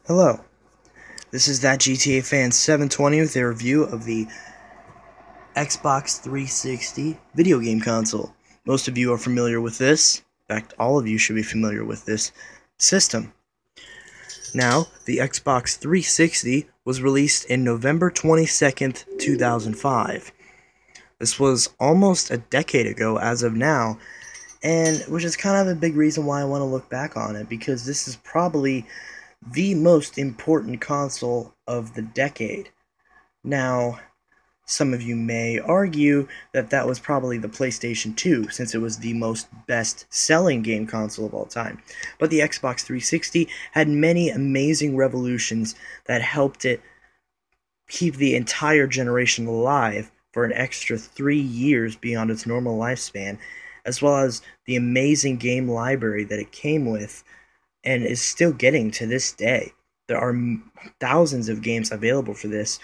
Hello, this is That GTA Fan 720 with a review of the Xbox 360 video game console. Most of you are familiar with this. In fact, all of you should be familiar with this system. Now, the Xbox 360 was released in November 22nd, 2005. This was almost a decade ago as of now, and which is kind of a big reason why I want to look back on it, because this is probably the most important console of the decade. Now, some of you may argue that that was probably the PlayStation 2, since it was the most best-selling game console of all time. But the Xbox 360 had many amazing revolutions that helped it keep the entire generation alive for an extra 3 years beyond its normal lifespan, as well as the amazing game library that it came with and is still getting to this day. There are thousands of games available for this.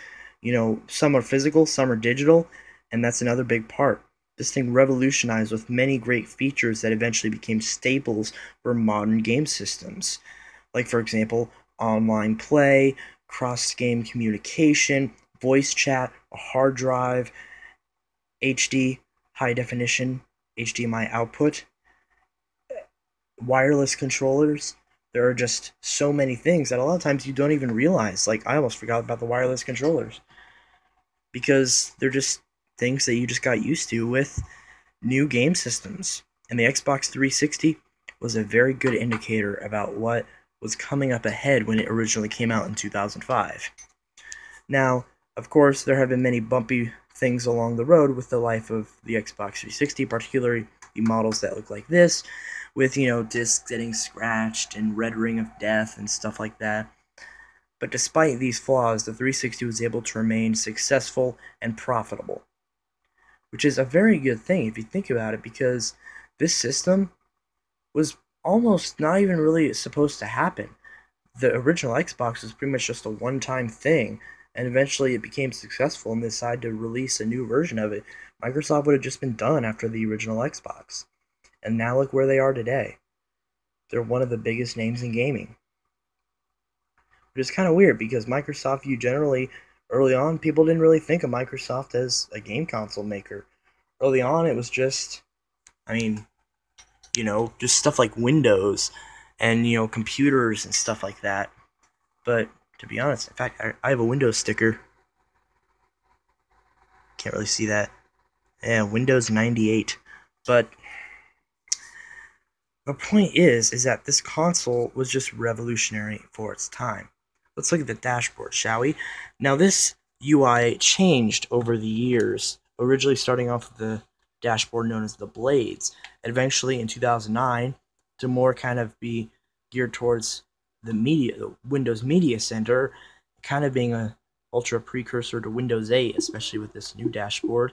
Some are physical, some are digital, and that's another big part. This thing revolutionized with many great features that eventually became staples for modern game systems. Like, for example, online play, cross-game communication, voice chat, a hard drive, HD, high definition, HDMI output, wireless controllers. There are just so many things that a lot of times you don't even realize. Like, I almost forgot about the wireless controllers because they're just things that you just got used to with new game systems. And the Xbox 360 was a very good indicator about what was coming up ahead when it originally came out in 2005. Now, of course, there have been many bumpy things along the road with the life of the Xbox 360, particularly the models that look like this, with, discs getting scratched and red ring of death and stuff like that. But despite these flaws, the 360 was able to remain successful and profitable, which is a very good thing if you think about it, because this system was almost not even really supposed to happen. The original Xbox was pretty much just a one-time thing, and eventually it became successful and they decided to release a new version of it. Microsoft would have just been done after the original Xbox. And now look where they are today. They're one of the biggest names in gaming. Which is kind of weird because Microsoft, early on, people didn't really think of Microsoft as a game console maker. Early on, it was just, just stuff like Windows and, computers and stuff like that. But to be honest, in fact, I have a Windows sticker. Can't really see that. Yeah, Windows 98. But the point is that this console was just revolutionary for its time. Let's look at the dashboard, shall we? Now, this UI changed over the years, originally starting off with the dashboard known as the blades, and eventually in 2009 to more kind of be geared towards the Windows Media Center, kind of being a ultra precursor to Windows 8, especially with this new dashboard,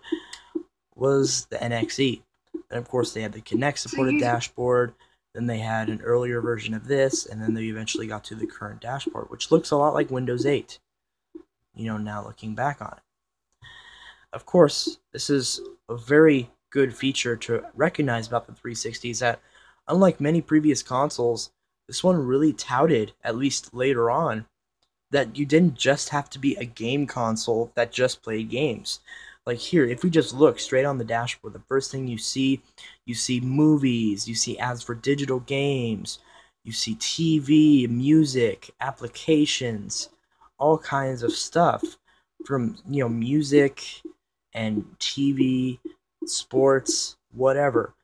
was the NXE. And of course, they had the Kinect supported dashboard. Then they had an earlier version of this, and then they eventually got to the current dashboard, which looks a lot like Windows 8. Now looking back on it. Of course, this is a very good feature to recognize about the 360 is that, unlike many previous consoles, this one really touted, at least later on, that you didn't just have to be a game console that just played games. Like here, if we just look straight on the dashboard, the first thing you see movies, you see ads for digital games, you see TV, music, applications, all kinds of stuff from, music and TV, sports, whatever.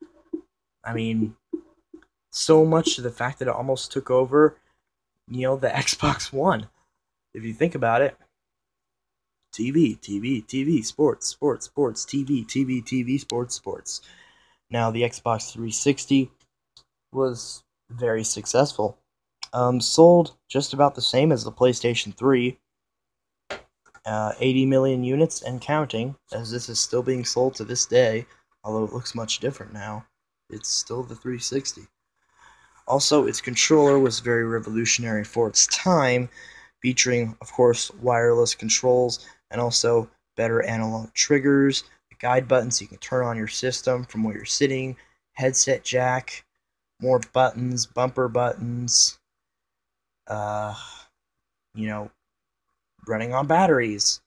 So much to the fact that it almost took over, the Xbox One. If you think about it, TV, sports, TV, sports. Now, the Xbox 360 was very successful. Sold just about the same as the PlayStation 3, 80 million units and counting, as this is still being sold to this day, although it looks much different now. It's still the 360. Also, its controller was very revolutionary for its time, featuring, of course, wireless controls and also better analog triggers, the guide buttons so you can turn on your system from where you're sitting, headset jack, more buttons, bumper buttons, running on batteries.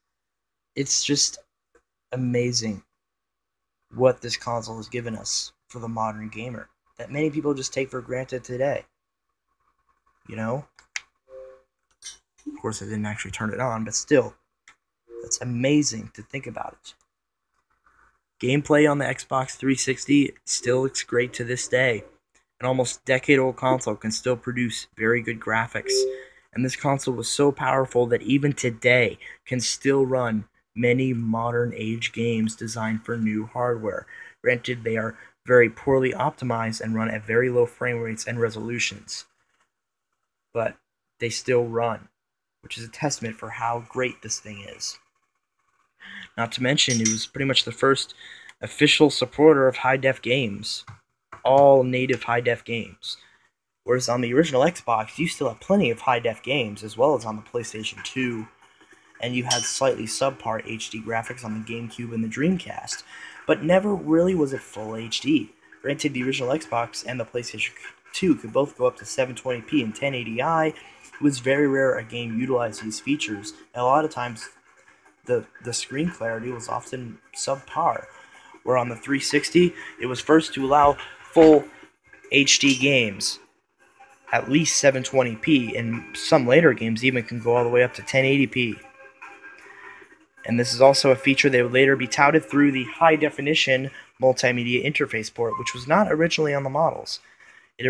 It's just amazing what this console has given us for the modern gamer that many people just take for granted today. Of course, I didn't actually turn it on, but still, that's amazing to think about it. Gameplay on the Xbox 360 still looks great to this day. An almost decade-old console can still produce very good graphics, and this console was so powerful that even today can still run many modern-age games designed for new hardware. Granted, they are very poorly optimized and run at very low frame rates and resolutions, but they still run, which is a testament for how great this thing is. Not to mention, it was pretty much the first official supporter of high-def games, all native high-def games. Whereas on the original Xbox, you still have plenty of high-def games, as well as on the PlayStation 2, and you had slightly subpar HD graphics on the GameCube and the Dreamcast, but never really was it full HD. Granted, the original Xbox and the PlayStation 2 could both go up to 720p and 1080i. It was very rare a game utilized these features, and a lot of times the screen clarity was often subpar. Where on the 360, it was first to allow full HD games, at least 720p, and some later games even can go all the way up to 1080p. And this is also a feature that would later be touted through the high-definition multimedia interface port, which was not originally on the models. It